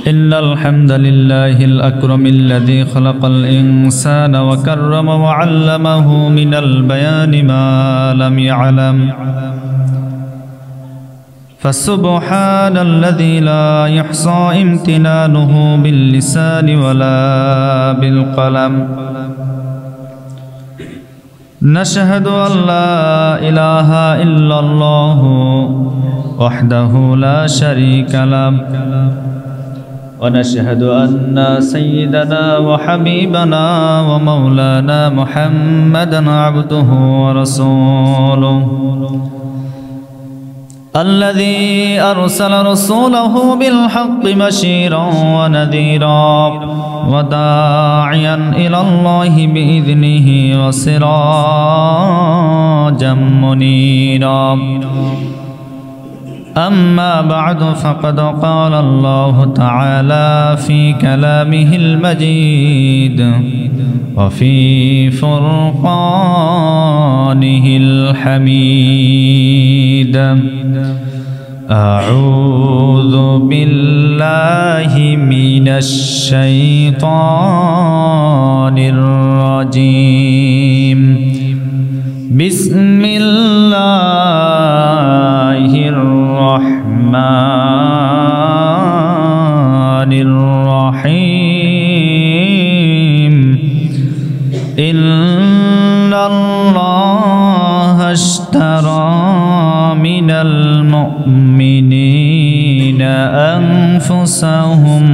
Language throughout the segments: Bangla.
إن الحمد لله الأكرم الذي خلق الإنسان وكرم وعلمه من البيان ما لم يعلم فسبحان الذي لا يحصى امتنانه باللسان ولا بالقلم نشهد أن لا إله إلا الله وحده لا شريك له ونشهد أن سيدنا وحبيبنا ومولانا محمدا عبده ورسوله الذي أرسل رسوله بالحق بشيرا ونذيرا وداعيا إلى الله بإذنه وسراجا منيرا أما بعد فقد قال الله تعالى في كلامه المجيد وفي فرقانه الحميد أعوذ بالله من الشيطان الرجيم بسم الله الرحمن الرحيم إن الله اشترى من المؤمنين أنفسهم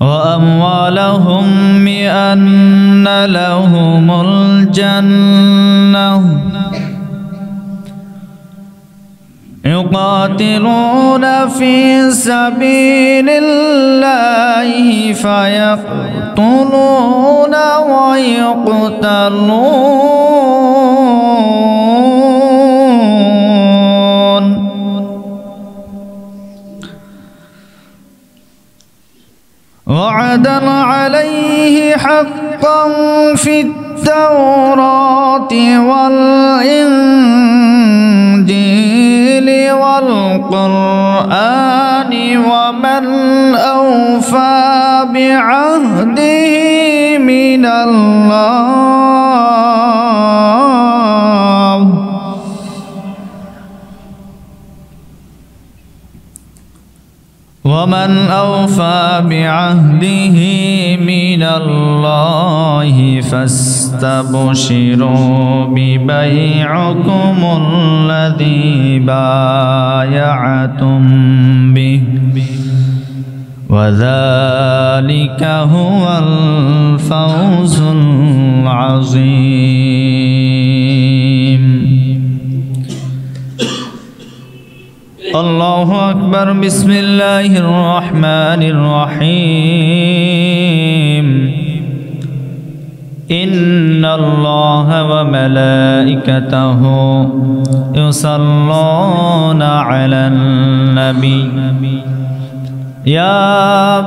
وأموالهم بأن لهم الجنة يقاتلون في سبيل الله فيقتلون ويقتلون وعدا عليه حقا في التوراة والإنجيل والقرآن ومن أوفى بعهده من الله ومن أوفى بعهده من الله فاستبشروا ببيعكم الذي بايعتم به وذلك هو الفوز العظيم الله أكبر بسم الله الرحمن الرحيم إن الله وملائكته يصلون على النبي يا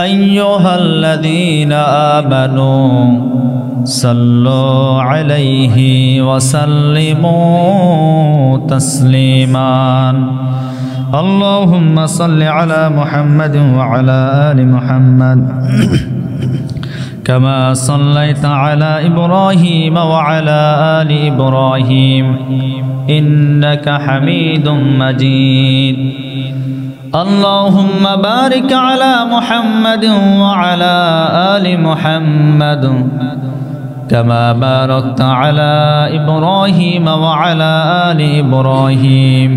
أيها الذين آمنوا صلوا عليه وسلموا تسليما اللهم صل على محمد وعلى آل محمد كما صليت على إبراهيم وعلى آل إبراهيم إنك حميد مجيد اللهم بارك على محمد وعلى آل محمد كما باركت على إبراهيم وعلى آل إبراهيم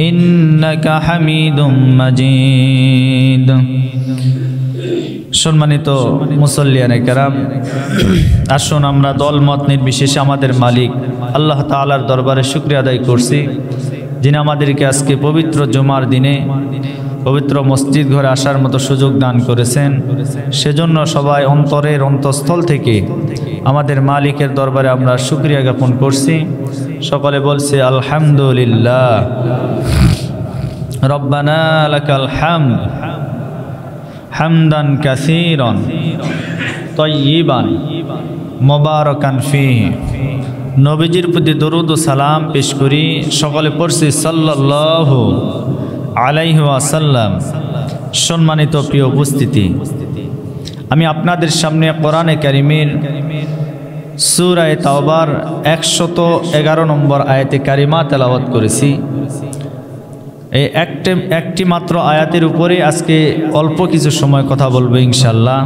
إنك حميد مجيد সম্মানিত মুসল্লিয়ানে কেরাম, আসুন আমরা দলমত নির্বিশেষে আমাদের মালিক আল্লাহ তাআলার দরবারে শুকরিয়া আদায় করছি, যিনি আমাদেরকে আজকে পবিত্র জুমার দিনে পবিত্র মসজিদ ঘরে আসার মতো সুযোগ দান করেছেন। সেজন্য সবাই অন্তরের অন্তঃস্থল থেকে আমাদের মালিকের দরবারে আমরা শুকরিয়া জ্ঞাপন করছি। সকলে বলছে আলহামদুলিল্লাহ। রব্বানা লাকাল হামদ হামদান কাসীরান তাইয়িবান মুবারাকান ফীহি নবীজির প্রতি দরুদ ও সালাম পেশ করি। সকলে পড়ছি সাল্লাল্লাহু আলাইহি ওয়াসাল্লাম। সম্মানিত প্রিয় উপস্থিতি, আমি আপনাদের সামনে কোরআনে কারিমের সূরা তাওবার 111 নম্বর আয়াতে কারিমা তেলাওয়াত করেছি। এই একটি মাত্র আয়াতের উপরে আজকে অল্প কিছু সময় কথা বলবো ইনশাআল্লাহ।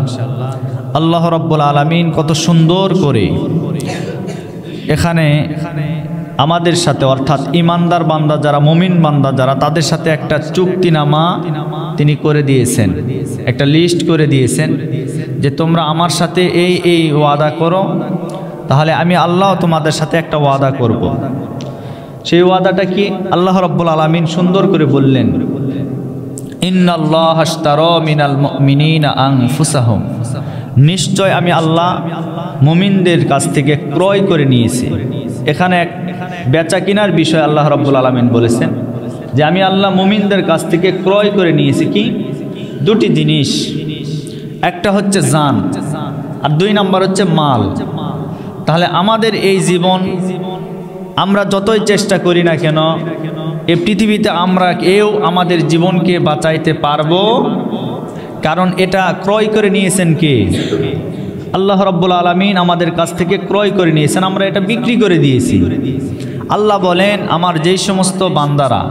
আল্লাহ রাব্বুল আলামিন কত সুন্দর করে এখানে আমাদের সাথে, অর্থাৎ ইমানদার বান্দা যারা, মুমিন বান্দা যারা, তাদের সাথে একটা চুক্তিনামা তিনি করে দিয়েছেন, একটা লিস্ট করে দিয়েছেন যে তোমরা আমার সাথে এই ওয়াদা করো, তাহলে আমি আল্লাহ তোমাদের সাথে একটা ওয়াদা করব। সেই ওয়াদাটা কি? আল্লাহ রাব্বুল আলামিন সুন্দর করে বললেন, ইন্নাল্লাহা আশতারা মিনাল মুমিনিনা আনফুসাহুম, নিশ্চয় আমি আল্লাহ মুমিনদের কাছ থেকে ক্রয় করে নিয়েছি। এখানে এক বেচা কিনার বিষয় আল্লাহ রাব্বুল আলামিন বলেছেন যে আমি আল্লাহ মুমিনদের কাছ থেকে ক্রয় করে নিয়েছি কি? দুটি জিনিস, একটা হচ্ছে জান আর 2 নাম্বার হচ্ছে মাল। তাহলে আমাদের এই জীবন আমরা যতই চেষ্টা করি না কেন, এই পৃথিবীতে আমরা কেউ আমাদের জীবনকে বাঁচাইতে পারবো? কারণ এটা ক্রয় করে নিয়েছেন কে? আল্লাহ রাব্বুল আলামিন আমাদের কাছ থেকে ক্রয় করে নিয়েছেন, আমরা এটা বিক্রি করে দিয়েছি। আল্লাহ বলেন, আমার যেই সমস্ত বান্দারা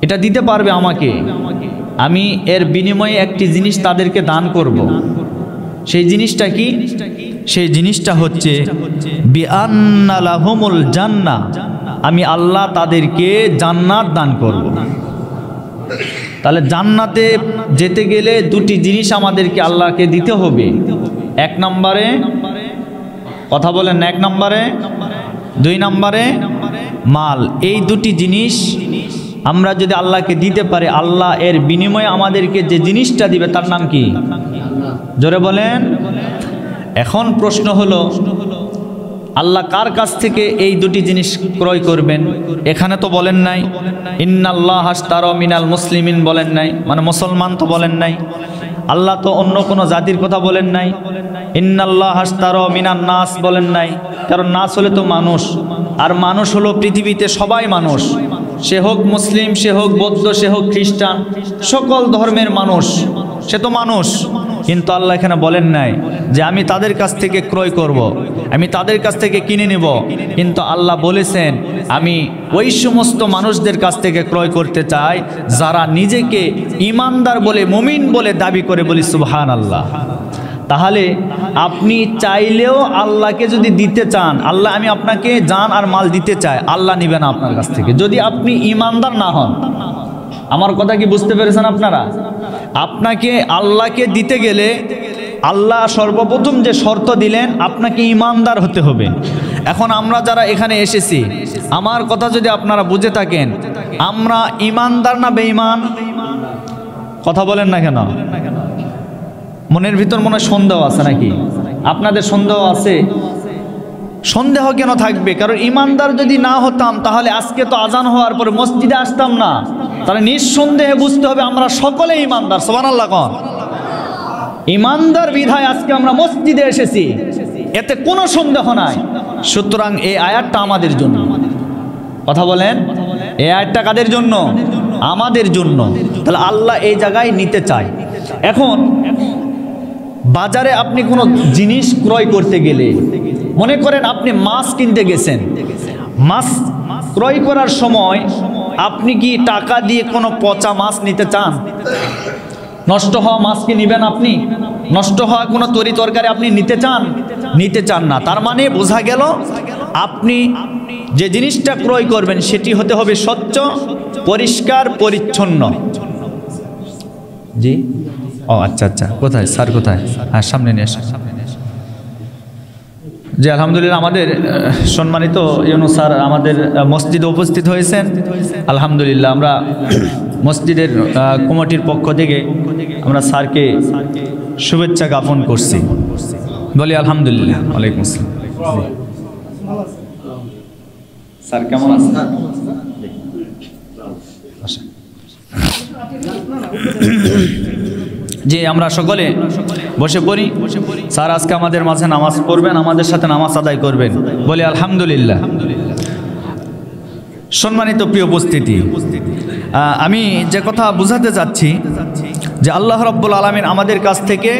এটা দিতে পারবে আমাকে, আমি এর বিনিময়ে একটি জিনিস তাদেরকে দান করব। সেই জিনিসটা কি? সেই জিনিসটা হচ্ছে বিআন্না লাহুমুল জান্নাহ, আমি আল্লাহ তাদেরকে জান্নাত দান করব। তাহলে জান্নাতে যেতে গেলে দুটি জিনিস আমাদেরকে আল্লাহকে দিতে হবে। 1 নম্বরে কথা বলেন, 1 নম্বরে, 2 নম্বরে মাল। এই দুটি জিনিস আমরা যদি আল্লাহকে দিতে পারি, আল্লাহ এর বিনিময়ে আমাদেরকে যে জিনিসটা দিবে তার নাম কি? জোরে বলেন। এখন প্রশ্ন হলো, আল্লাহ কার কাছ থেকে এই দুটি জিনিস ক্রয় করবেন? এখানে তো বলেন নাই ইন্নাল্লাহা আশতারা মিনাল মুসলিমিন, বলেন নাই, মানে মুসলমান তো বলেন নাই। আল্লাহ তো অন্য কোনো জাতির কথা বলেন নাই। ইন্নাল্লাহা আশতারা মিনান নাস বলেন নাই, কারণ নাস হলে তো মানুষ, আর মানুষ হলো পৃথিবীতে সবাই মানুষ, সে হোক মুসলিম, সে হোক বৌদ্ধ, সে হোক খ্রিস্টান, সকল ধর্মের মানুষ, সে তো মানুষ। কিন্তু আল্লাহ এখানে বলেন নাই যে আমি তাদের কাছ থেকে ক্রয় করব, আমি তাদের কাছ থেকে কিনে নেব। কিন্তু আল্লাহ বলেছেন আমি ওই সমস্ত মানুষদের কাছ থেকে ক্রয় করতে চাই যারা নিজেকে ইমানদার বলে, মুমিন বলে দাবি করে। বলি সুবহানাল্লাহ। তাহলে আপনি চাইলেও আল্লাহকে যদি দিতে চান, আল্লাহ আমি আপনাকে জান আর মাল দিতে চাই, আল্লাহ নিবে না আপনার কাছ থেকে যদি আপনি ইমানদার না হন। আমার কথা কি বুঝতে পেরেছেন আপনারা? আপনাকে আল্লাহকে দিতে গেলে আল্লাহ সর্বপ্রথম যে শর্ত দিলেন, আপনাকে ইমানদার হতে হবে। এখন আমরা যারা এখানে এসেছি, আমার কথা যদি আপনারা বুঝে থাকেন, আমরা ইমানদার না বেঈমান? কথা বলেন না কেন? মনের ভিতর মনে সন্দেহ আছে নাকি? আপনাদের সন্দেহ আছে? সন্দেহ কেন থাকবে? কারণ ইমানদার যদি না হতাম তাহলে আজকে তো আজান হওয়ার পরে মসজিদে আসতাম না। তাহলে নিঃসন্দেহে বুঝতে হবে আমরা সকলে ইমানদার। সুবহানাল্লাহ কোন? ইমানদার বিধায় আজকে আমরা মসজিদে এসেছি, এতে কোনো সন্দেহ নাই। সুতরাং এই আয়াতটা আমাদের জন্য। কথা বলেন, এই আয়াতটা কাদের জন্য? আমাদের জন্য। তাহলে আল্লাহ এই জায়গায় নিতে চায়। এখন বাজারে আপনি কোনো জিনিস ক্রয় করতে গেলে, মনে করেন আপনি মাছ কিনতে গেছেন, মাছ ক্রয় করার সময় আপনি কি টাকা দিয়ে কোনো পচা মাছ নিতে চান? নষ্ট হওয়া মাছ কি নেবেন আপনি? নষ্ট হওয়া কোনো তরি তরকারি আপনি নিতে চান? নিতে চান না। তার মানে বোঝা গেল আপনি যে জিনিসটা ক্রয় করবেন সেটি হতে হবে স্বচ্ছ, পরিষ্কার, পরিচ্ছন্ন। জি, ও আচ্ছা আচ্ছা, কোথায় স্যার, কোথায়? হ্যাঁ, সামনে নিয়ে আসেন। জি আলহামদুলিল্লাহ, আমাদের সম্মানিত ইউনুস স্যার আমাদের মসজিদে উপস্থিত হয়েছেন। আলহামদুলিল্লাহ, আমরা মসজিদের কমিটির পক্ষ থেকে আমরা স্যারকে শুভেচ্ছা জ্ঞাপন করছি। বলি আলহামদুলিল্লাহ। ওয়ালাইকুম আসসালাম। স্যার কেমন আছেন? যে আমরা সকলে বসে পড়ি। স্যার আজকে আমাদের মাঝে নামাজ পড়বেন, আমাদের সাথে নামাজ আদায় করবেন, বলি আলহামদুলিল্লাহ। সম্মানিত প্রিয় উপস্থিতি, আমি যে কথা বুঝাতে চাচ্ছি যে আল্লাহ রাব্বুল আলামিন আমাদের কাছ থেকে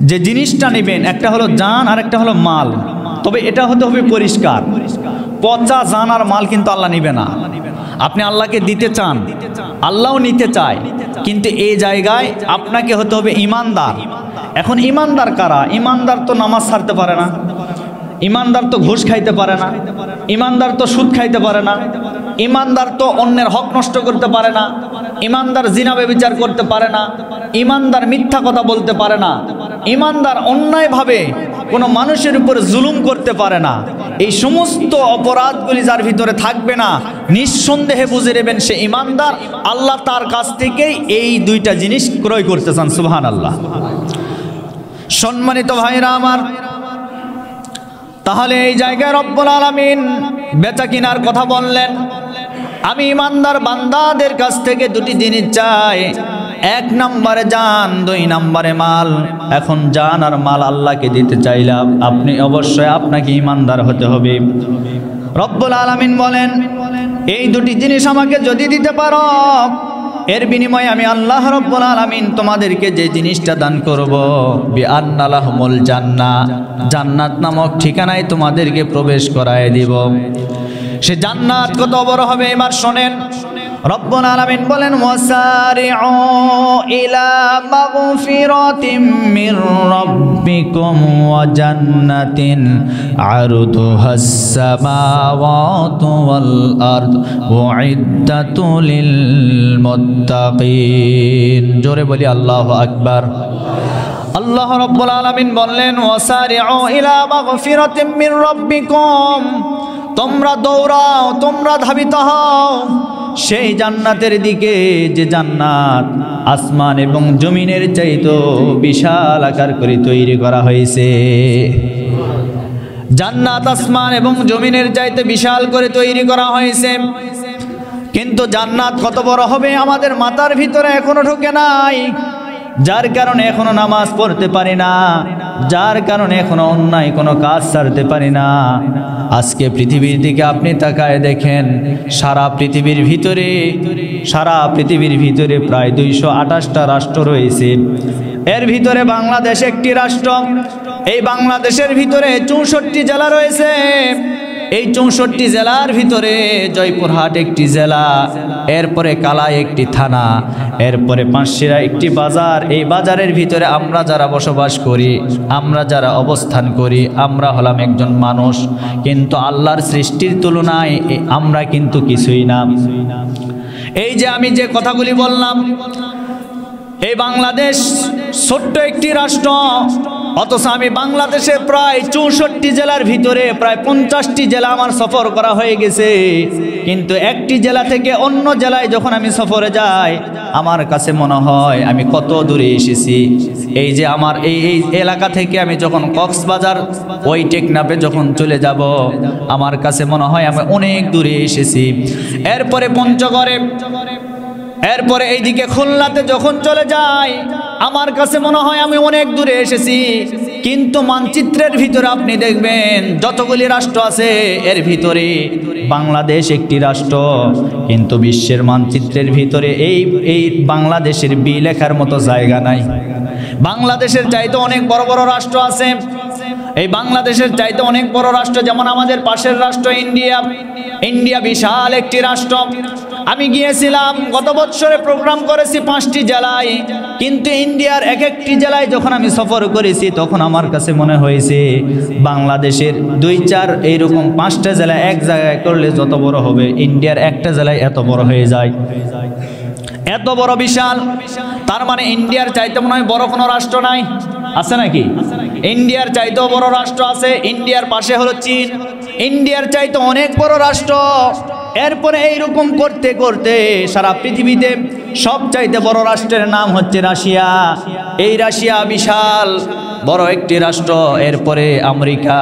যে জিনিসটা নেবেন, একটা হলো জান আর একটা হলো মাল। তবে এটা হতে হবে পরিষ্কার। পচা জান আর মাল কিন্তু আল্লাহ নিবে না। আপনি আল্লাহকে দিতে চান, আল্লাহও নিতে চায়, কিন্তু এই জায়গায় আপনাকে হতে হবে ইমানদার। এখন ইমানদার কারা? ইমানদার তো নামাজ ছাড়তে পারে না, ইমানদার তো ঘুষ খাইতে পারে না, ইমানদার তো সুদ খাইতে পারে না, ইমানদার তো অন্যের হক নষ্ট করতে পারে না, ইমানদার জিনা ব্যভিচার করতে পারে না, ইমানদার মিথ্যা কথা বলতে পারে না, ইমানদার অন্যায়ভাবে কোনো মানুষের উপর জুলুম করতে পারে না। এই সমস্ত অপরাধগুলি যার ভিতরে থাকবে না, নিঃসন্দেহে বুঝে নেবেন সে ইমানদার। আল্লাহ তার কাছ থেকেই এই দুইটা জিনিস ক্রয় করতে চান। সুবহানাল্লাহ। সম্মানিত ভাইরা আমার, তাহলে এই জায়গায় রব্বুল আলামিন বেচা কিনার কথা বললেন। আমি ইমানদার বান্দাদের কাছ থেকে দুটি জিনিস চাই, এক নম্বরে জান, দুই নম্বরে মাল। এখন জান আর মাল আল্লাহকে দিতে চাইলাম, আপনি অবশ্যই আপনাকে ইমানদার হতে হবে। রব্বুল আলামিন বলেন, এই দুটি জিনিস আমাকে যদি দিতে পারো, এর বিনিময়ে আমি আল্লাহ রাব্বুল আলামিন তোমাদেরকে যে জিনিসটা দান করব, বিআন্না লাহুমুল জান্নাহ, জান্নাত নামক ঠিকানায় তোমাদেরকে প্রবেশ করায় দিব। সে জান্নাত কত বড় হবে এবার শোনেন। রব্বুল আলামিন বলেন, ওয়াসারিউ ইলা মাগফিরাতিম মির রাব্বিকুম ওয়া জান্নাতিন আরদুহাস সামাওয়াতু ওয়াল আরদ উইদ্দাতু লিল মুত্তাকিন। জোরে বলি আল্লাহু আকবার। আল্লাহ রাব্বুল আলামিন বললেন, ওয়াসারিউ ইলা মাগফিরাতিম মির রাব্বিকুম, তোমরা দৌড়াও, তোমরা ধাবিত হও সেই জান্নাতের দিকে, যে জান্নাত আসমান এবং জমিনের চাইতে বিশাল আকার করে তৈরি করা হয়েছে। জান্নাত আসমান এবং জমিনের চাইতে বিশাল করে তৈরি করা হয়েছে, কিন্তু জান্নাত কত বড় হবে আমাদের মাথার ভিতরে এখনো ঢোকে নাই। যার কারণে এখনো নামাজ পড়তে পারি না, যার কারণে এখনো অন্যায় কোনো কাজ ছাড়তে পারি না। আজকে পৃথিবীর দিকে আপনি তাকায় দেখেন, সারা পৃথিবীর ভিতরে প্রায় 228টা রাষ্ট্র রয়েছে। এর ভিতরে বাংলাদেশ একটি রাষ্ট্র। এই বাংলাদেশের ভিতরে 64টি জেলা রয়েছে। এই 64টি জেলার ভিতরে জয়পুরহাট একটি জেলা, এরপরে কালাই একটি থানা, এরপরে পাঁচশিরা একটি বাজার। এই বাজারের ভিতরে আমরা যারা বসবাস করি, আমরা যারা অবস্থান করি, আমরা হলাম একজন মানুষ, কিন্তু আল্লাহর সৃষ্টির তুলনায় আমরা কিন্তু কিছুই না। এই যে আমি যে কথাগুলি বললাম, এই বাংলাদেশ ছোট্ট একটি রাষ্ট্র, অথচ আমি বাংলাদেশে প্রায় 64টি জেলার ভিতরে প্রায় 50টি জেলা আমার সফর করা হয়ে গেছে। কিন্তু একটি জেলা থেকে অন্য জেলায় যখন আমি সফরে যাই, আমার কাছে মনে হয় আমি কত দূরে এসেছি। এই যে আমার এই এলাকা থেকে আমি যখন কক্সবাজার ওই টেকনাফে যখন চলে যাব, আমার কাছে মনে হয় আমি অনেক দূরে এসেছি। এরপরে পঞ্চগড়ে, এরপরে এইদিকে খুলনাতে যখন চলে যাই, আমার কাছে মনে হয় আমি অনেক দূরে এসেছি। কিন্তু মানচিত্রের ভিতরে আপনি দেখবেন যতগুলি রাষ্ট্র আছে, এর ভিতরে বাংলাদেশ একটি রাষ্ট্র, কিন্তু বিশ্বের মানচিত্রের ভিতরে এই বাংলাদেশের বি লেখার মতো জায়গা নাই। বাংলাদেশের চাইতে অনেক বড় বড় রাষ্ট্র আছে। এই বাংলাদেশের চাইতে অনেক বড় রাষ্ট্র, যেমন আমাদের পাশের রাষ্ট্র ইন্ডিয়া বিশাল একটি রাষ্ট্র। আমি গিয়েছিলাম গত বছরে, প্রোগ্রাম করেছি 5টি জেলায়, কিন্তু ইন্ডিয়ার এক একটি জেলায় যখন আমি সফর করেছি, তখন আমার কাছে মনে হয়েছে বাংলাদেশের 2-4 এইরকম 5টা জেলা এক জায়গায় করলে যত বড় হবে, ইন্ডিয়ার একটা জেলায় এত বড় হয়ে যায়, এত বড় বিশাল। তার মানে ইন্ডিয়ার চাইতে মনে হয় বড় কোনো রাষ্ট্র নাই, আছে নাকি? ইন্ডিয়ার চাইতেও বড় রাষ্ট্র আছে। ইন্ডিয়ার পাশে হলো চীন, ইন্ডিয়ার চাইতে অনেক বড় রাষ্ট্র। এরপরে এইরকম করতে করতে সারা পৃথিবীতে সবচাইতে বড় রাষ্ট্রের নাম হচ্ছে রাশিয়া। এই রাশিয়া বিশাল বড় একটি রাষ্ট্র। এরপরে আমেরিকা।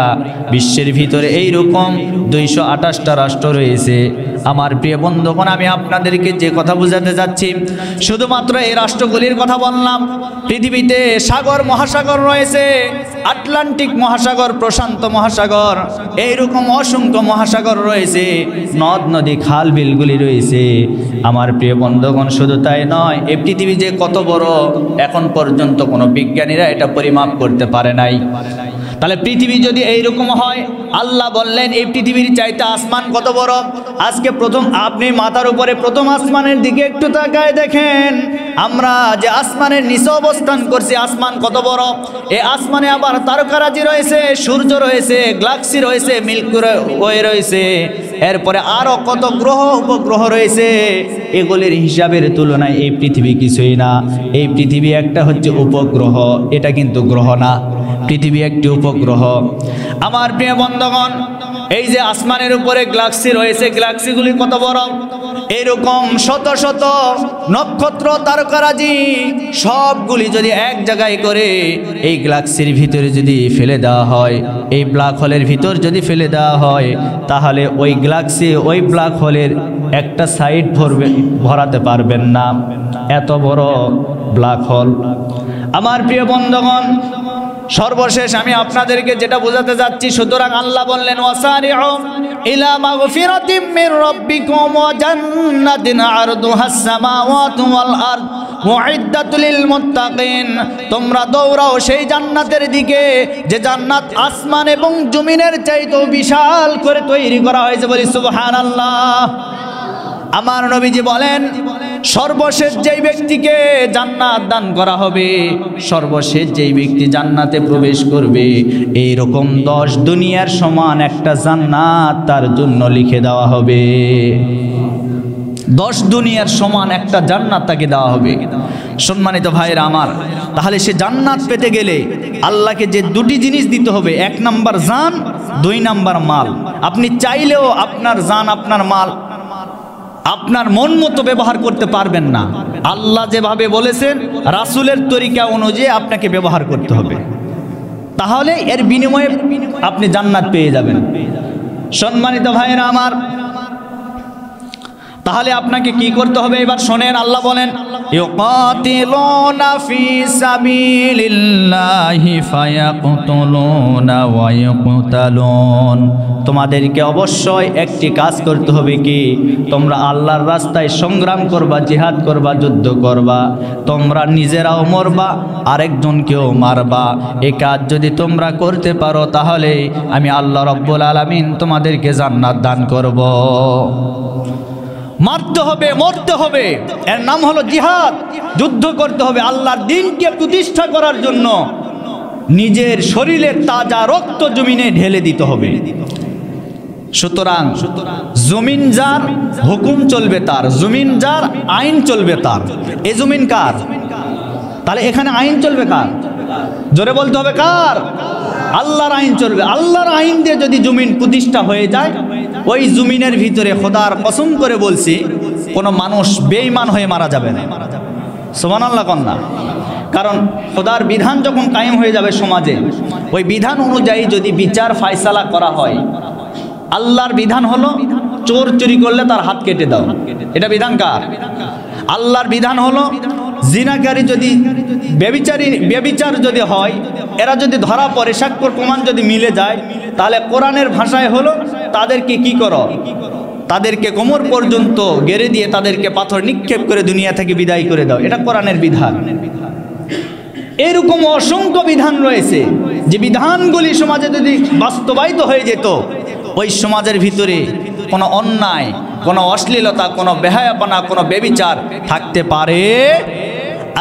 বিশ্বের ভিতরে এইরকম 228টা রাষ্ট্র রয়েছে। আমার প্রিয় বন্ধুগণ, আমি আপনাদেরকে যে কথা বোঝাতে যাচ্ছি, শুধুমাত্র এই রাষ্ট্রগুলির কথা বললাম। পৃথিবীতে সাগর মহাসাগর রয়েছে, আটলান্টিক মহাসাগর, প্রশান্ত মহাসাগর, এইরকম অসংখ্য মহাসাগর রয়েছে, নদ নদী খাল বিলগুলি রয়েছে। আমার প্রিয় বন্ধুগণ, শুধু তাই নয়, এই পৃথিবী যে কত বড় এখন পর্যন্ত কোনো বিজ্ঞানীরা এটা পরিমাপ করতে পারে নাই। তাহলে পৃথিবী যদি এইরকম হয়, আল্লাহ বললেন এই পৃথিবীর চাইতে আসমান কত বড়। আজকে প্রথম আপনি মাথার উপরে প্রথম আসমানের দিকে একটু তাকায় দেখেন, আমরা যে আসমানের নিচে অবস্থান করছি, আসমান কত বড়। এই আসমানে আবার তারকারাজি রয়েছে, সূর্য রয়েছে, গ্যালাক্সি রয়েছে, মিল্কি ওয়ে রয়েছে, এরপরে আরো কত গ্রহ উপগ্রহ রয়েছে। এগুলির হিসাবের তুলনায় এই পৃথিবী কিছুই না। এই পৃথিবী একটা হচ্ছে উপগ্রহ, এটা কিন্তু গ্রহ না, পৃথিবী একটি উপগ্রহ। আমার প্রিয় বন্ধুগণ, এই যে আসমানের উপরে গ্যালাক্সি রয়েছে, গ্যালাক্সিগুলি কত বড়। এরকম শত শত নক্ষত্র তারকারাজি সবগুলি যদি এক জায়গায় করে এই গ্যালাক্সির ভিতরে যদি ফেলে দেওয়া হয়, এই ব্ল্যাক হোলের ভিতর যদি ফেলে দেওয়া হয়, তাহলে ওই গ্যালাক্সি ওই ব্ল্যাক হোলের একটা সাইড ভরাতে পারবেন না, এত বড় ব্ল্যাক হোল। আমার প্রিয় বন্ধুগণ, সর্বশেষ আমি আপনাদেরকে যেটা বোঝাতে যাচ্ছি, সুতরাং আল্লাহ বললেন ওয়াসারিউ ইলা মাগফিরাতিম মির রাব্বিকুম ওয়া জান্নাতিন আরদুহাস সামাওয়াতু ওয়াল আরদ মুইদ্দাতুল লিল মুত্তাকিন। তোমরা দৌড়াও সেই জান্নাতের দিকে যে জান্নাত আসমান এবং জমিনের চাইতেও বিশাল করে তৈরি করা হয়েছে। বলি সুবহানাল্লাহ। আমার নবীজি বলেন, সর্বশেষ যেই ব্যক্তিকে জান্নাত দান করা হবে, সর্বশেষ যেই ব্যক্তি জান্নাতে প্রবেশ করবে, এইরকম 10 দুনিয়ার সমান একটা জান্নাত তার জন্য লিখে দেওয়া হবে। 10 দুনিয়ার সমান একটা জান্নাত তাকে দেওয়া হবে। সম্মানিত ভাইরা আমার, তাহলে সে জান্নাত পেতে গেলে আল্লাহকে যে দুটি জিনিস দিতে হবে, 1 নাম্বার জান, 2 নাম্বার মাল। আপনি চাইলেও আপনার জান, আপনার মাল আপনার মন মতো ব্যবহার করতে পারবেন না। আল্লাহ যেভাবে বলেছেন, রাসূলের তরিকা অনুযায়ী আপনাকে ব্যবহার করতে হবে, তাহলে এর বিনিময়ে আপনি জান্নাত পেয়ে যাবেন। সম্মানিত ভাইরা আমার, তাহলে আপনাকে কি করতে হবে এবার শোনেন। আল্লাহ বলেন, ইউকাতিলুনা ফি সাবিলিল্লাহি ফায়াকতুলুনা ওয়া ইউকতালুন। তোমাদেরকে অবশ্যই একটি কাজ করতে হবে, কি? তোমরা আল্লাহর রাস্তায় সংগ্রাম করবা, জিহাদ করবা, যুদ্ধ করবা। তোমরা নিজেরাও মরবা, আরেকজনকেও মারবা। এই কাজ যদি তোমরা করতে পারো, তাহলে আমি আল্লাহ রাব্বুল আলামিন তোমাদেরকে জান্নাত দান করব। মারতে হবে, মরতে হবে, এর নাম হলো জিহাদ। যুদ্ধ করতে হবে, আল্লাহর দ্বীনকে প্রতিষ্ঠা করার জন্য নিজের শরীরের তাজা রক্ত জমিনে ঢেলে দিতে হবে। সুতরাং জমিন যার, হুকুম চলবে তার, জমিন যার, আইন চলবে তার। এই জমিন কার? তাহলে এখানে আইন চলবে কার? জোরে বলতে হবে, কার? আল্লাহর আইন চলবে। আল্লাহর আইন দিয়ে যদি জমিন প্রতিষ্ঠা হয়ে যায়, ওই জমিনের ভিতরে খোদার কসম করে বলছি, কোনো মানুষ বেঈমান হয়ে মারা যাবে না। সুবহানাল্লাহ কন্যা। কারণ খোদার বিধান যখন কায়েম হয়ে যাবে সমাজে, ওই বিধান অনুযায়ী যদি বিচার ফায়সালা করা হয়, আল্লাহর বিধান হলো চোর চুরি করলে তার হাত কেটে দাও, এটা বিধান কার? আল্লাহর বিধান হলো জিনাকারী যদি ব্যভিচার যদি হয়, এরা যদি ধরা পড়ে, সাক্ষ্য প্রমাণ যদি মিলে যায়, তাহলে কোরআনের ভাষায় হলো তাদেরকে কি করো? তাদেরকে কোমর পর্যন্ত গেড়ে দিয়ে তাদেরকে পাথর নিক্ষেপ করে দুনিয়া থেকে বিদায় করে দাও, এটা কোরআনের বিধান। এরকম অসংখ্য বিধান রয়েছে, যে বিধানগুলি সমাজে যদি বাস্তবায়িত হয়ে যেত, ওই সমাজের ভিতরে কোনো অন্যায়, কোনো অশ্লীলতা, কোনো বেহায়াপনা, কোনো ব্যভিচার থাকতে পারে।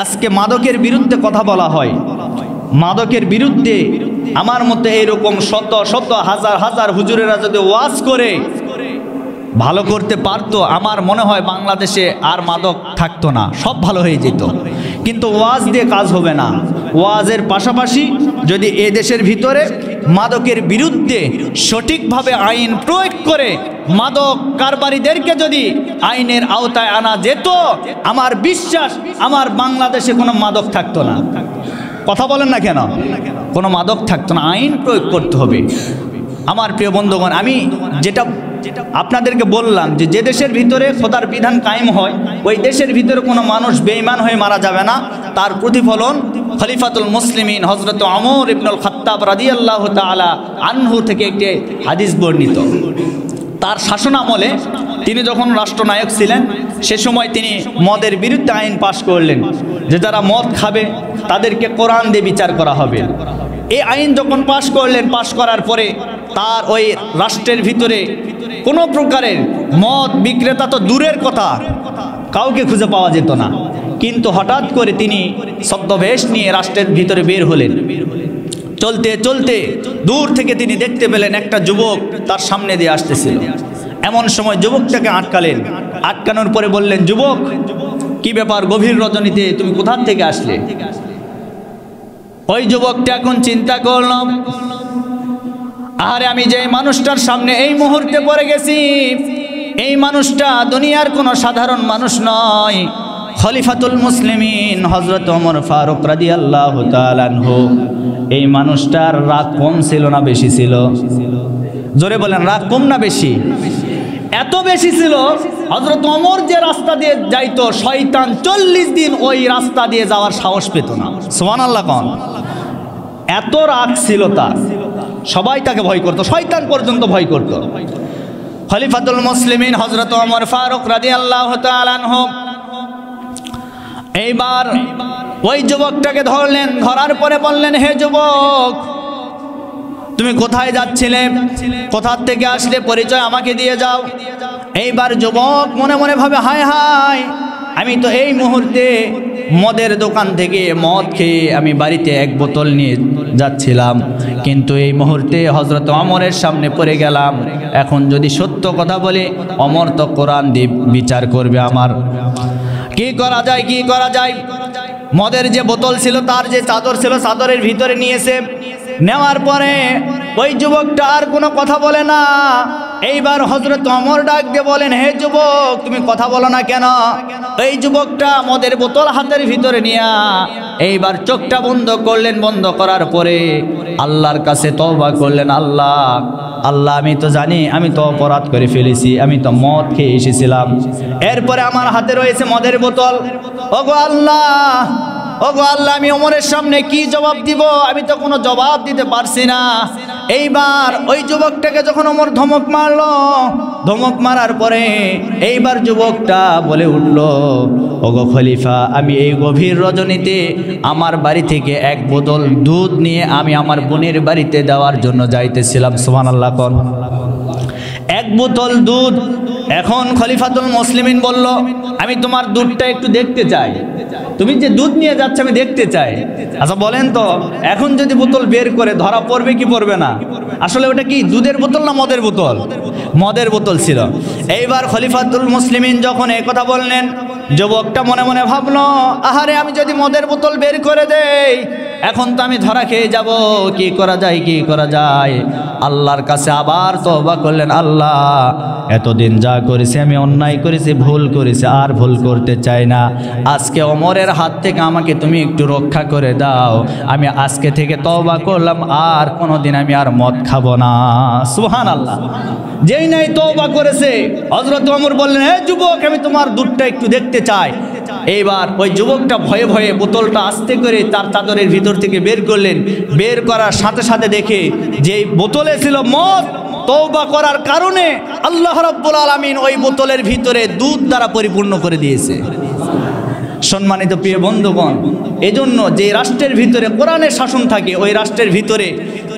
আজকে মাদকের বিরুদ্ধে কথা বলা হয়, মাদকের বিরুদ্ধে আমার মতে এরকম শত শত হাজার হাজার হুজুরেরা যদি ওয়াজ করে ভালো করতে পারতো, আমার মনে হয় বাংলাদেশে আর মাদক থাকতো না, সব ভালো হয়ে যেত। কিন্তু ওয়াজ দিয়ে কাজ হবে না। ওয়াজের পাশাপাশি যদি এ দেশের ভিতরে মাদকের বিরুদ্ধে সঠিকভাবে আইন প্রয়োগ করে মাদক কারবারিদেরকে যদি আইনের আওতায় আনা যেত, আমার বিশ্বাস আমার বাংলাদেশে কোনো মাদক থাকতো না। কথা বলেন না কেন? কোনো মাদক থাকতো না। আইন প্রয়োগ করতে হবে। আমার প্রিয় বন্ধুগণ, আমি যেটা আপনাদেরকে বললাম যে দেশের ভিতরে খোদার বিধান কায়েম হয় ওই দেশের ভিতরে কোনো মানুষ বেঈমান হয়ে মারা যাবে না। তার প্রতিফলন খলিফাতুল মুসলিমিন হযরত ওমর ইবনুল খাত্তাব রাদিয়াল্লাহু তাআলা আনহু থেকে একটি হাদিস বর্ণিত। তার শাসনামলে তিনি যখন রাষ্ট্রনায়ক ছিলেন সে সময় তিনি মদের বিরুদ্ধে আইন পাশ করলেন যে যারা মদ খাবে তাদেরকে কোরআন দিয়ে বিচার করা হবে। এই আইন যখন পাশ করলেন, পাশ করার পরে তার ওই রাষ্ট্রের ভিতরে কোনো প্রকারের মদ বিক্রেতা তো দূরের কথা, কাউকে খুঁজে পাওয়া যেত না। কিন্তু হঠাৎ করে তিনি ছদ্মবেশ নিয়ে রাষ্ট্রের ভিতরে বের হলেন। চলতে চলতে দূর থেকে তিনি দেখতে পেলেন একটা যুবক তার সামনে দিয়ে আসতেছিল। এমন সময় যুবকটাকে আটকালেন। আটকানোর পরে বললেন, যুবক কি ব্যাপার, গভীর রজনীতে তুমি কোথা থেকে আসলে? ওই যুবকটা এখন চিন্তা করলাম, আরে আমি যে মানুষটার সামনে এই মুহূর্তে পড়ে গেছি, এই মানুষটা দুনিয়ার কোনো সাধারণ মানুষ নয়, খলিফাতুল মুসলিমিন হযরত ওমর ফারুক রাদিয়াল্লাহু তাআলা আনহু। এই মানুষটার রাগ কম ছিল না বেশি ছিল? জোরে বলেন, রাগ কম না বেশি? এত বেশি ছিল হযরত ওমর যে রাস্তা দিয়ে যাইতো শয়তান 40 দিন ওই রাস্তা দিয়ে যাওয়ার সাহস পেত না। সুবহানাল্লাহ কোন, এত রাগ ছিল তার। সবাই তাকে ভয় করত, শয়তান পর্যন্ত ভয় করত। খলিফাতুল মুসলিমিন হযরত ওমর ফারুক রাদিয়াল্লাহু তাআলা আনহু এইবার ওই যুবকটাকে ধরলেন। ধরার পরে বললেন, হে যুবক তুমি কোথায় যাচ্ছিলে, কোথা থেকে আসলে, পরিচয় আমাকে দিয়ে যাও। এইবার যুবক মনে মনে ভাবে, হায় হায়, আমি তো এই মুহূর্তে মদের দোকান থেকে মদ খেয়ে আমি বাড়িতে এক বোতল নিয়ে যাচ্ছিলাম, কিন্তু এই মুহূর্তে হযরত ওমরের সামনে পড়ে গেলাম। এখন যদি সত্য কথা বলি ওমর তো কোরআন দিয়ে বিচার করবে আমার। কি করা যায়, কি করা যায়? মদের যে বোতল ছিল তার যে চাদর ছিল চাদরের ভিতরে নিয়েছে। নেওয়ার পরে ওই যুবকটা আর কোনো কথা বলে না। এইবার হযরত ওমর ডাক দিয়ে বলেন, হে যুবক তুমি কথা বলো না কেন? এই যুবকটা মদের বোতল হাতের ভিতরে নিয়া এইবার চোখটা বন্ধ করলেন। বন্ধ করার পরে আল্লাহর কাছে তওবা করলেন, আল্লাহ আল্লাহ আমি তো জানি আমি তো অপরাধ করে ফেলেছি, আমি তো মদ খেয়ে এসেছিলাম, এরপরে আমার হাতে রয়েছে মদের বোতল। ওগো আল্লাহ, ওগো আল্লাহ, আমি ওমরের সামনে কি জবাব দিব? আমি তো কোনো জবাব দিতে পারছি না। এইবার ওই যুবকটাকে যখন ওমর ধমক মারলো, ধমক মারার পরে এইবার যুবকটা বলে উঠল, ওগো খলিফা, আমি এই গভীর রজনীতে আমার বাড়ি থেকে এক বোতল দুধ নিয়ে আমি আমার বোনের বাড়িতে দেওয়ার জন্য যাইতেছিলাম। সুবহানাল্লাহ কোন, এক বোতল দুধ। এখন খলিফাতুল মুসলিমিন বলল, আমি তোমার দুধটা একটু দেখতে চাই, তুমি যে দুধ নিয়ে যাচ্ছ আমি দেখতে চাই। আচ্ছা বলেন তো, এখন যদি বোতল বের করে ধরা পড়বে কি পড়বে না? আসলে ওটা কি দুধের বোতল না মদের বোতল? মদের বোতল ছিল। এইবার খলিফাতুল মুসলিমিন যখন এই কথা বললেন, যুবকটা মনে মনে ভাবলো, আহারে আমি যদি মদের বোতল বের করে দেই এখন তো আমি ধরা খেয়ে যাব, কি করা যায়, কি করা যায়? আল্লাহর কাছে আবার তওবা করলেন, আল্লাহ এতদিন যা করেছি আমি অন্যায় করেছি, ভুল করেছি, আর ভুল করতে চাই না। আজকে ওমরের হাত থেকে আমাকে তুমি একটু রক্ষা করে দাও, আমি আজকে থেকে তওবা করলাম, আর কোনোদিন আমি আর মদ খাবো না। সুবহানাল্লাহ। যেই নাই তওবা করেছে হযরত ওমর বললেন, হে যুবক আমি তোমার দুধটা একটু দেখতে চাই। এইবার ওই যুবকটা ভয়ে ভয়ে বোতলটা আস্তে করে তার চাদরের ভিতর থেকে বের করলেন। বের করার সাথে সাথে দেখে যে বোতলে ছিল মদ, তওবা করার কারণে আল্লাহ রাব্বুল আলামিন ওই বোতলের ভিতরে দুধ দ্বারা পরিপূর্ণ করে দিয়েছে। সম্মানিত প্রিয় বন্ধুগণ, এজন্য যে রাষ্ট্রের ভিতরে কোরআনের শাসন থাকে ওই রাষ্ট্রের ভিতরে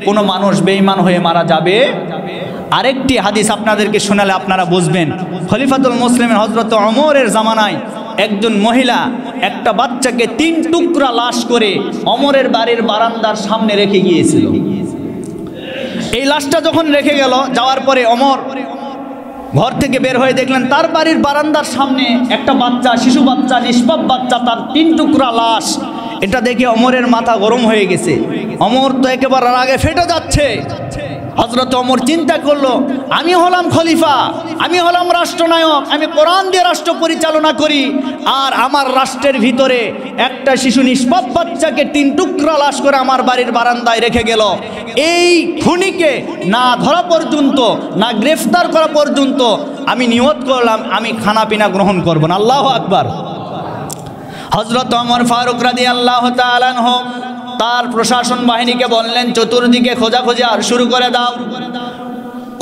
কোনো মানুষ বেঈমান হয়ে মারা যাবে। আরেকটি হাদিস আপনাদেরকে শোনালে আপনারা বুঝবেন। খলিফাতুল মুসলিমিন হযরত ওমরের জামানায় একজন মহিলা একটা বাচ্চাকে 3 টুকরা লাশ করে ওমরের বাড়ির বারান্দার সামনে রেখে গিয়েছিল। এই লাশটা যখন রেখে গেল, যাওয়ার পরে ওমর ঘর থেকে বের হয়ে দেখলেন তার বাড়ির বারান্দার সামনে একটা বাচ্চা, শিশু বাচ্চা, নিষ্পাপ বাচ্চা, তার 3 টুকরা লাশ। এটা দেখে ওমরের মাথা গরম হয়ে গেছে। ওমর তো একেবারে রাগে ফেটে যাচ্ছে। হযরত ওমর চিন্তা করলো, আমি হলাম খলিফা, আমি হলাম রাষ্ট্রনায়ক, আমি কোরআন দিয়ে রাষ্ট্র পরিচালনা করি, আর আমার রাষ্ট্রের ভিতরে একটা শিশু নিষ্পাপ বাচ্চাকে 3 টুকরা লাশ করে আমার বাড়ির বারান্দায় রেখে গেল। এই খুনিকে না ধরা পর্যন্ত, না গ্রেফতার করা পর্যন্ত আমি নিয়ত করলাম আমি খানা পিনা গ্রহণ করব না। আল্লাহু আকবার। হযরত ওমর ফারুক রাদিয়াল্লাহু তাআলা আনহু তার প্রশাসন বাহিনীকে বললেন, চতুর্দিকে খোঁজাখুঁজি আর শুরু করে দাও।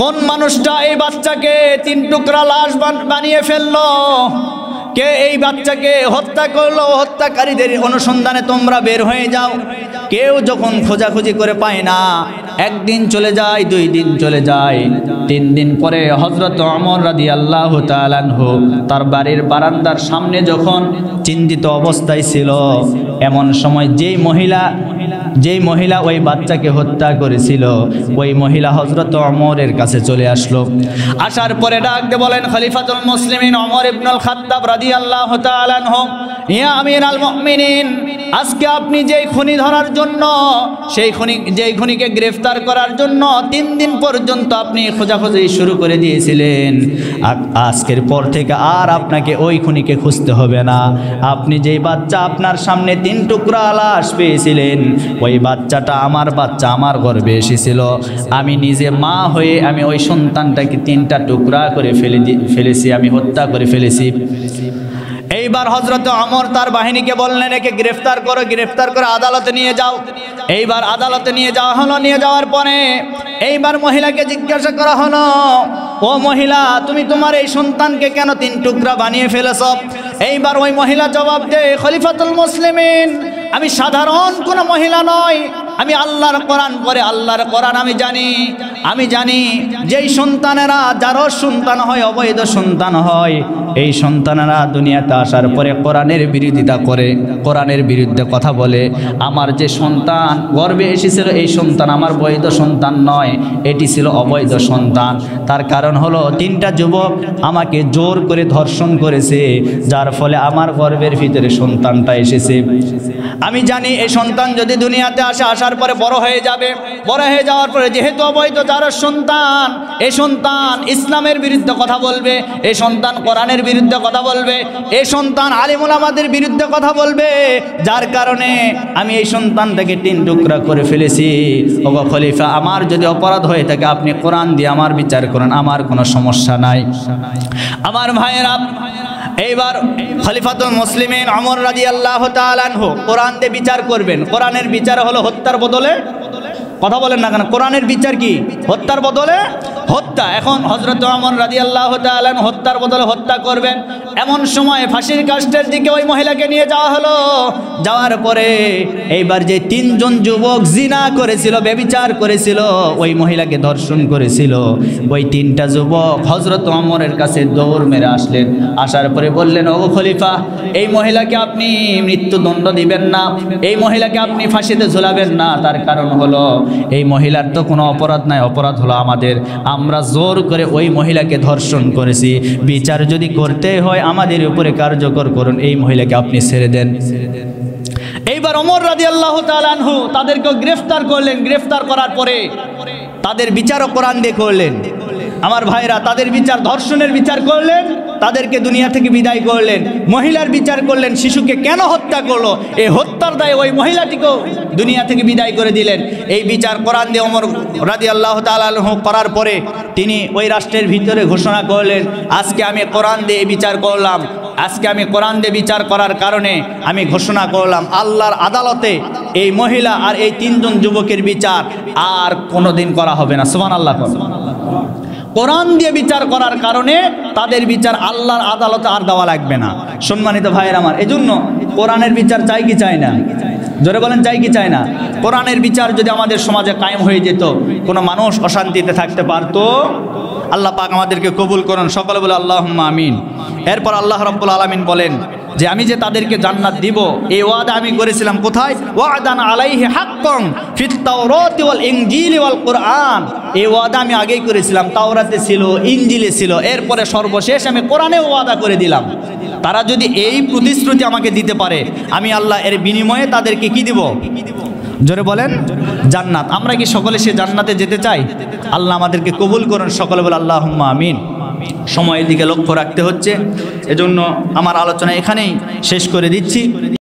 কোন মানুষটা এই বাচ্চাকে 3 টুকরা লাশ বানিয়ে ফেললো? কে এই বাচ্চাকে হত্যা করলো? হত্যাকারীদের অনুসন্ধানে তোমরা বের হয়ে যাও। কেউ যখন খোঁজাখুঁজি করে পায় না, 1 দিন চলে যায়, 2 দিন চলে যায়, 3 দিন পরে হযরত ওমর রাদিয়াল্লাহু তাআলা আনহু তার বাড়ির বারান্দার সামনে যখন চিন্তিত অবস্থায় ছিল, এমন সময় যেই মহিলা ওই বাচ্চাকে হত্যা করেছিল, ওই মহিলা হযরত ওমরের কাছে চলে আসলো। আসার পরে ডাক দিয়ে বলেন, খলিফাতুল মুসলিমিন ওমর ইবনুল খাত্তাব রাদিয়াল্লাহু তাআলা আনহু, ইয়া আমিরাল মুমিনিন, আজকে আপনি যেই খুনি ধরার জন্য, যেই খুনিকে গ্রেফতার করার জন্য 3 দিন পর্যন্ত আপনি খোঁজাখুঁজি শুরু করে দিয়েছিলেন, আজকের পর থেকে আর আপনাকে ওই খুনিকে খুঁজতে হবে না। আপনি যেই বাচ্চা আপনার সামনে 3 টুকরা লাশ পেয়েছিলেন, ওই বাচ্চাটা আমার বাচ্চা, আমার গর্ভে এসেছিল। আমি নিজে মা হয়ে আমি ওই সন্তানটাকে 3টা টুকরা করে ফেলেছি, আমি হত্যা করে ফেলেছি। এইবার হযরত ওমর তার বাহিনীকে বললেন, একে গ্রেফতার করো, গ্রেফতার করে আদালতে নিয়ে যাও। এইবার আদালতে নিয়ে যাওয়া হলো। নিয়ে যাওয়ার পরে এইবার মহিলাকে জিজ্ঞাসা করা হলো, ও মহিলা, তুমি তোমার এই সন্তানকে কেন 3 টুকরা বানিয়ে ফেলেছ? এইবার ওই মহিলা জবাব দেয়, খলিফাতুল মুসলিমিন, আমি সাধারণ কোনো মহিলা নয়, আমি আল্লাহর কোরআন পড়ে, আল্লাহর কোরআন আমি জানি যেই সন্তানেরা যারও সন্তান হয়, অবৈধ সন্তান হয়, এই সন্তানেরা দুনিয়াতে আসার পরে কোরআনের বিরোধিতা করে, কোরআনের বিরুদ্ধে কথা বলে। আমার যে সন্তান গর্ভে এসেছিল, এই সন্তান আমার বৈধ সন্তান নয়, এটি ছিল অবৈধ সন্তান। তার কারণ হলো 3টা যুবক আমাকে জোর করে ধর্ষণ করেছে, যার ফলে আমার গর্ভের ভিতরে সন্তানটা এসেছে। আমি জানি এই সন্তান যদি দুনিয়াতে আসে, আসার পরে বড় হয়ে যাবে, বড় হয়ে যাওয়ার পরে যেহেতু অবৈধ যার সন্তান, এই সন্তান ইসলামের বিরুদ্ধে কথা বলবে, এই সন্তান কোরআনের বিরুদ্ধে কথা বলবে, এই সন্তান আলিম উলামাদের বিরুদ্ধে কথা বলবে, যার কারণে আমি এই সন্তানটাকে 3 টুকরা করে ফেলেছি। ওগো খলিফা, আমার যদি অপরাধ হয়ে থাকে আপনি কোরআন দিয়ে আমার বিচার করেন, আমার কোনো সমস্যা নাই। আমার ভাইয়েরা, এইবার খলিফাতুল মুসলিমিন ওমর রাদিয়াল্লাহু তাআলা আনহু কোরআন দিয়ে বিচার করবেন। কোরআনের বিচার হলো হত্যার বদলে, কথা বলেন না কেন, কোরআনের বিচার কি? হত্যার বদলে হত্যা। এখন হযরত ওমর রাদিয়াল্লাহু তাআলা হত্যার বদলে হত্যা করবেন। এমন সময় ফাঁসির কাষ্ঠের দিকে ওই মহিলাকে নিয়ে যাওয়া হলো। যাওয়ার পরে এইবার যে 3 জন যুবক জিনা করেছিল, ব্যভিচার করেছিল, ওই মহিলাকে ধর্ষণ করেছিল, ওই 3টা যুবক হযরত ওমরের কাছে দৌড় মেরে আসলেন। আসার পরে বললেন, ও খলিফা, এই মহিলাকে আপনি মৃত্যুদণ্ড দিবেন না, এই মহিলাকে আপনি ফাঁসিতে ঝুলাবেন না। তার কারণ হলো এই মহিলার তো কোনো অপরাধ নাই, অপরাধ হলো আমাদের, আমরা জোর করে ওই মহিলাকে ধর্ষণ করেছি। বিচার যদি করতে হয় আমাদের উপরে কার্যকর করুন, এই মহিলাকে আপনি ছেড়ে দেন। এইবার ওমর রাদিয়াল্লাহু তাআলা আনহু তাদেরকে গ্রেফতার করলেন। গ্রেফতার করার পরে তাদের বিচারও কোরআন দিয়ে করলেন। আমার ভাইরা, তাদের বিচার, ধর্ষণের বিচার করলেন, তাদেরকে দুনিয়া থেকে বিদায় করলেন। মহিলার বিচার করলেন, শিশুকে কেন হত্যা করলো, এই হত্যার দায়ে ওই মহিলাটিকেও দুনিয়া থেকে বিদায় করে দিলেন। এই বিচার কোরআন দিয়ে ওমর রাদিয়াল্লাহু তাআলা আনহু করার পরে তিনি ওই রাষ্ট্রের ভিতরে ঘোষণা করলেন, আজকে আমি কোরআন দিয়ে বিচার করলাম, আজকে আমি কোরআন দিয়ে বিচার করার কারণে আমি ঘোষণা করলাম আল্লাহর আদালতে এই মহিলা আর এই 3 জন যুবকের বিচার আর কোনোদিন করা হবে না। সুবহানাল্লাহ। কোরআন দিয়ে বিচার করার কারণে তাদের বিচার আল্লাহর আদালতে আর দেওয়া লাগবে না। সম্মানিত ভাইয়ের আমার, এজন্য কোরআনের বিচার চাই কি চাই না? জোরে বলেন, চাই কি চাই না? কোরআনের বিচার যদি আমাদের সমাজে কায়েম হয়ে যেত, কোনো মানুষ অশান্তিতে থাকতে পারতো। আল্লাহ পাক আমাদেরকে কবুল করুন, সকলে বলে আল্লাহুম্মা আমিন। এরপর আল্লাহ রাব্বুল আলামিন বলেন যে আমি যে তাদেরকে জান্নাত দিব, এই ওয়াদা আমি করেছিলাম কোথায়? ওয়াদান আলাইহি হাক্কান ফিত তাওরাতি ওয়াল ইনজিলি ওয়াল কুরআন। এই ওয়াদা আমি আগেই করেছিলাম, তাওরাতে ছিল, ইনজিলে ছিল, এরপরে সর্বশেষ আমি কোরআনে ওয়াদা করে দিলাম। তারা যদি এই প্রতিশ্রুতি আমাকে দিতে পারে, আমি আল্লাহ এর বিনিময়ে তাদেরকে কি দিব? জোরে বলেন জান্নাত। আমরা কি সকলে সে জান্নাতে যেতে চাই? আল্লাহ আমাদেরকে কবুল করুন, সকলে বলে আল্লাহুম্মা আমিন। সময়ের দিকে লক্ষ্য রাখতে হচ্ছে, এজন্য আমার আলোচনা এখানেই শেষ করে দিচ্ছি।